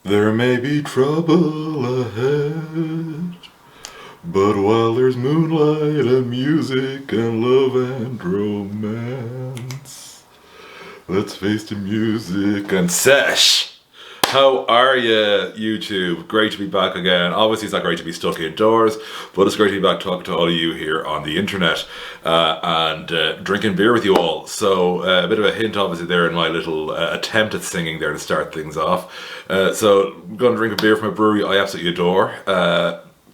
There may be trouble ahead, but while there's moonlight and music and love and romance, let's face the music and sesh. How are you, YouTube? Great to be back again. Obviously, it's not great to be stuck indoors, but it's great to be back talking to all of you here on the internet and drinking beer with you all. So, a bit of a hint, obviously, there in my little attempt at singing there to start things off. So, I'm going to drink a beer from a brewery I absolutely adore.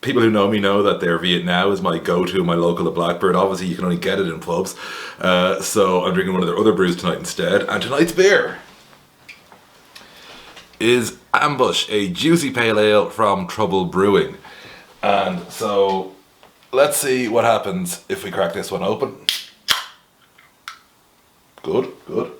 People who know me know that their Viet Now is my go-to, my local at Blackbird. Obviously, you can only get it in pubs. So, I'm drinking one of their other brews tonight instead. And tonight's beer is Ambush, a juicy pale ale from Trouble Brewing. And so let's see what happens if we crack this one open. Good, good.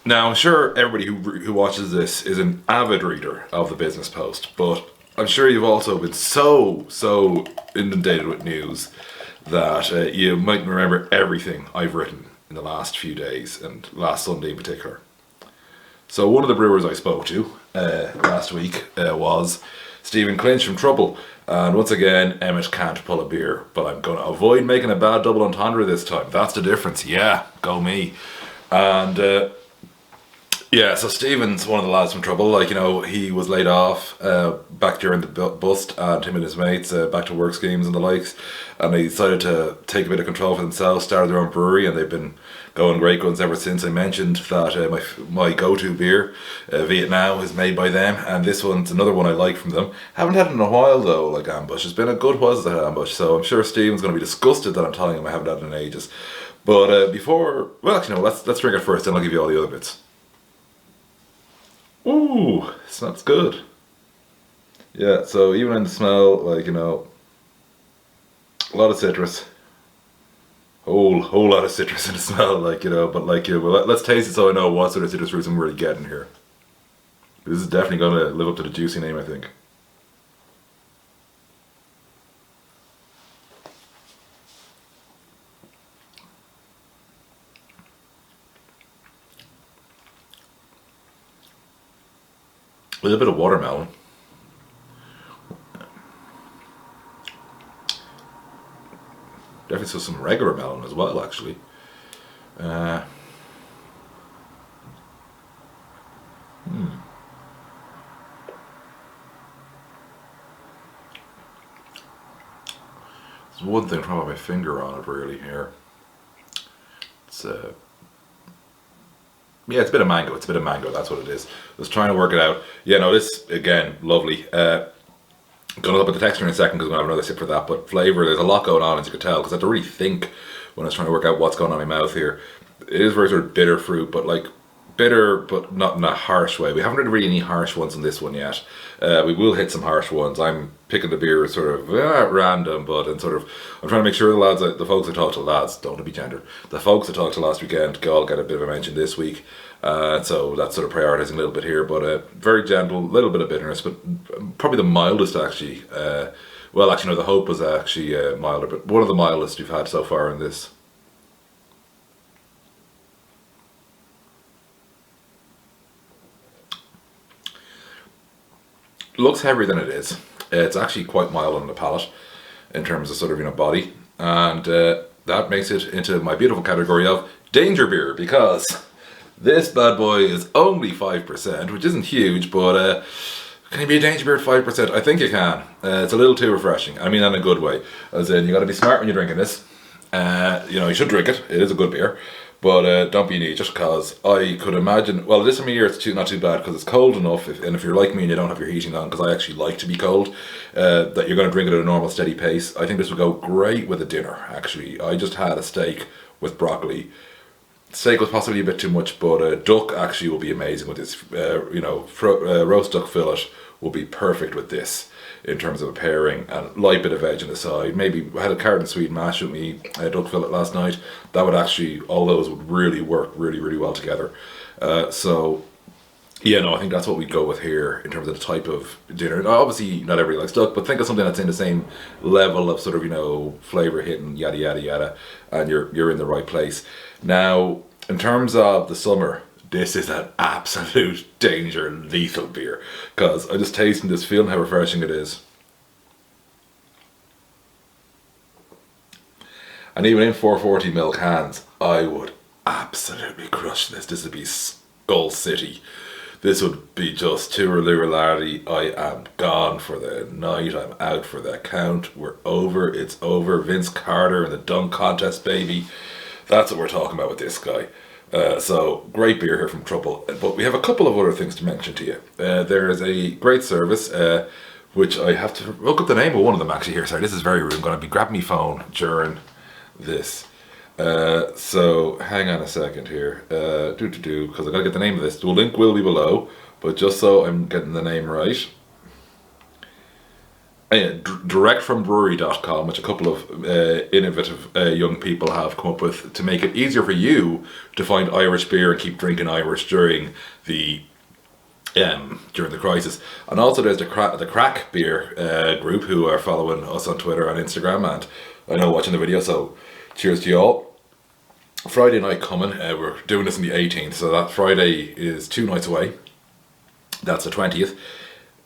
Now I'm sure everybody who watches this is an avid reader of the Business Post, but I'm sure you've also been so inundated with news that you mightn't remember everything I've written in the last few days, and last Sunday in particular. So one of the brewers I spoke to last week was Stephen Clinch from Trouble. And once again, Emmett can't pull a beer, but I'm going to avoid making a bad double entendre this time. That's the difference. Yeah, go me. And yeah, so Stephen's one of the lads from Trouble. Like, you know, he was laid off back during the bust, and him and his mates back to work schemes and the likes. And they decided to take a bit of control for themselves, started their own brewery, and they've been going great guns ever since. I mentioned that my go-to beer, Viet Now, is made by them, and this one's another one I like from them. Haven't had it in a while though, like Ambush. It's been a good while since I had Ambush, so I'm sure Stephen's going to be disgusted that I'm telling him I haven't had it in ages. But well, actually no, let's drink it first, then I'll give you all the other bits. Ooh, smells good. Yeah, so even in the smell, like, you know, a lot of citrus. Whole lot of citrus in the smell, like, you know, but like, you know, well, let's taste it so I know what sort of citrus fruits I'm really getting here. This is definitely going to live up to the juicy name, I think. A little bit of watermelon. Definitely some regular melon as well, actually. There's one thing I'm trying to put my finger on it really here. It's yeah, it's a bit of mango. It's a bit of mango. That's what it is. I was trying to work it out. Yeah, no, this again, lovely. Gonna look at the texture in a second because I'm gonna have another sip for that. But flavour, there's a lot going on, as you can tell, because I had to really think when I was trying to work out what's going on in my mouth here. It is very sort of bitter fruit, but like bitter, but not in a harsh way. We haven't had really any harsh ones in this one yet. We will hit some harsh ones. I'm picking the beer sort of random, but and sort of I'm trying to make sure the lads, the folks I talked to, lads, don't want to be gendered, the folks I talked to last weekend all get a bit of a mention this week. So that's sort of prioritising a little bit here, but very gentle, a little bit of bitterness, but probably the mildest actually. Well, actually no, the Hope was actually milder, but one of the mildest we've had so far in this. Looks heavier than it is. It's actually quite mild on the palate in terms of sort of, you know, body, and that makes it into my beautiful category of danger beer, because this bad boy is only 5%, which isn't huge, but can you be a danger beer at 5%? I think you can. It's a little too refreshing. I mean that in a good way, as in you got to be smart when you're drinking this. You know, you should drink it. It is a good beer. But don't be needy, just because I could imagine, well, this time of year it's not too bad because it's cold enough, and if you're like me and you don't have your heating on, because I actually like to be cold, that you're going to drink it at a normal steady pace. I think this would go great with a dinner, actually. I just had a steak with broccoli. Steak was possibly a bit too much, but duck actually will be amazing with this. You know, roast duck fillet will be perfect with this in terms of a pairing, and light bit of veg on the side. Maybe I had a carrot and sweet mash with me, duck fillet last night. That would actually, all those would really work really well together. So yeah, no, I think that's what we'd go with here in terms of the type of dinner. Now, obviously not everybody likes duck, but think of something that's in the same level of sort of, you know, flavour hitting, yada yada yada, and you're in the right place. Now, in terms of the summer, this is an absolute danger, lethal beer. Because I just tasting this, feeling how refreshing it is. And even in 440ml cans, I would absolutely crush this. This would be Skull City. This would be just tooraloo-lardy. I am gone for the night. I'm out for the count. We're over. It's over. Vince Carter and the dunk contest, baby. That's what we're talking about with this guy. So great beer here from Trouble. But we have a couple of other things to mention to you. There is a great service, which I have to look up the name of one of them actually here. Sorry, this is very rude. I'm going to be grabbing my phone during this. So hang on a second here. Because I gotta get the name of this. The link will be below, but just so I'm getting the name right. Directfrombrewery.com, which a couple of innovative young people have come up with to make it easier for you to find Irish beer and keep drinking Irish during the crisis. And also there's the Crack Beer group who are following us on Twitter and Instagram, and I know watching the video, so cheers to you all. Friday night coming, we're doing this on the 18th, so that Friday is 2 nights away. That's the 20th.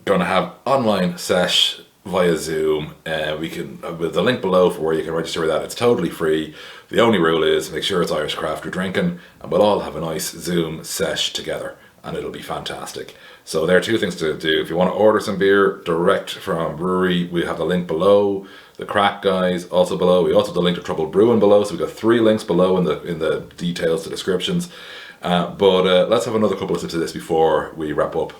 Gonna have online sesh via Zoom. We can, with the link below for where you can register with that, it's totally free. The only rule is make sure it's Irish craft you're drinking, and we'll all have a nice Zoom sesh together, and it'll be fantastic. So there are 2 things to do. If you want to order some beer direct from brewery, we have the link below. The Crack guys also below. We also have the link to Trouble Brewing below. So we've got 3 links below in the details, the descriptions. But let's have another couple of sips of this before we wrap up.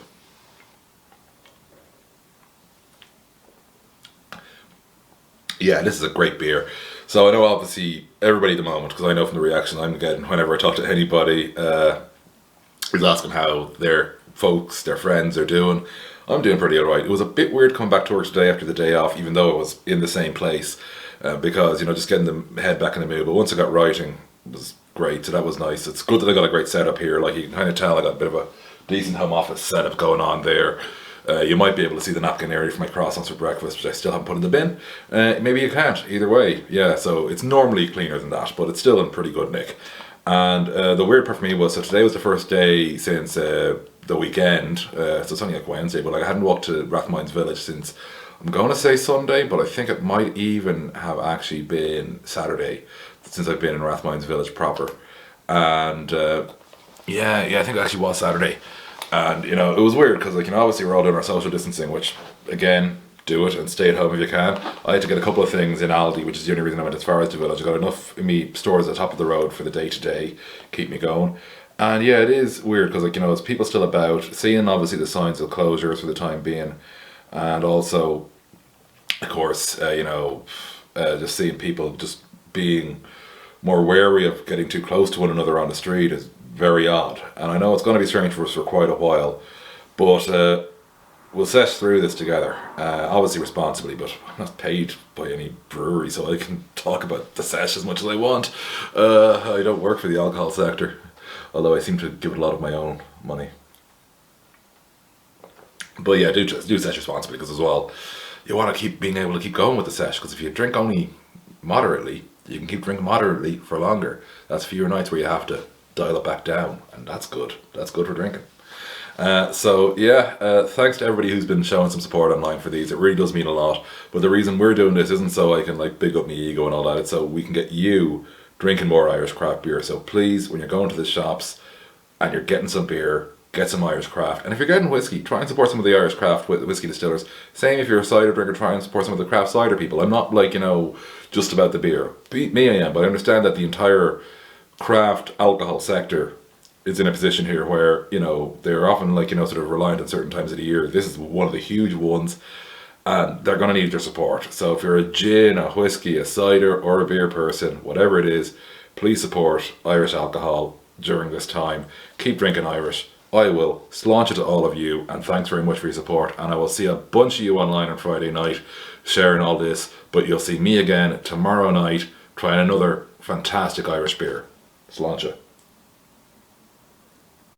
Yeah, this is a great beer. So I know obviously everybody at the moment, because I know from the reaction I'm getting whenever I talk to anybody, is asking how their folks, their friends are doing. I'm doing pretty alright. It was a bit weird coming back to work today after the day off, even though it was in the same place, because, you know, just getting the head back in the mood. But once I got writing, it was great, so that was nice. It's good that I got a great setup here. Like, you can kind of tell I got a bit of a decent home office setup going on there. You might be able to see the napkin area for my croissants for breakfast, which I still haven't put in the bin. Maybe you can't, either way. Yeah, so it's normally cleaner than that, but it's still in pretty good nick. And the weird part for me was, so today was the first day since the weekend, so it's only like Wednesday, but like I hadn't walked to Rathmines Village since, I'm going to say Sunday, but I think it might even have actually been Saturday since I've been in Rathmines Village proper. And yeah, I think it actually was Saturday. And, you know, it was weird because, like, you know, obviously we're all doing our social distancing, which, again, do it and stay at home if you can. I had to get a couple of things in Aldi, which is the only reason I went as far as the village. I got enough in me stores at the top of the road for the day-to-day, keep me going. And yeah, it is weird because, like, you know, as people still about, seeing obviously the signs of closures for the time being, and also, of course, you know, just seeing people just being more wary of getting too close to one another on the street is very odd. And I know it's going to be strange for us for quite a while, but we'll sesh through this together, obviously responsibly, but I'm not paid by any brewery, so I can talk about the sesh as much as I want. I don't work for the alcohol sector, although I seem to give it a lot of my own money. But yeah, do sesh responsibly, because as well, you want to keep being able to keep going with the sesh, because if you drink only moderately, you can keep drinking moderately for longer. That's fewer nights where you have to dial it back down, and that's good. That's good for drinking. So yeah, thanks to everybody who's been showing some support online for these. It really does mean a lot. But the reason we're doing this isn't so I can like big up my ego and all that. It's so we can get you drinking more Irish craft beer. So please, when you're going to the shops and you're getting some beer, get some Irish craft. And if you're getting whiskey, try and support some of the Irish craft whiskey distillers. Same if you're a cider drinker, try and support some of the craft cider people. I'm not like, you know, just about the beer. Me I am, but I understand that the entire craft alcohol sector is in a position here where, you know, they're often like, you know, sort of reliant on certain times of the year. This is one of the huge ones, and they're going to need your support. So if you're a gin, a whiskey, a cider, or a beer person, whatever it is, please support Irish alcohol during this time. Keep drinking Irish. I will launch it to all of you, and thanks very much for your support. And I will see a bunch of you online on Friday night sharing all this, but you'll see me again tomorrow night trying another fantastic Irish beer. Launch it.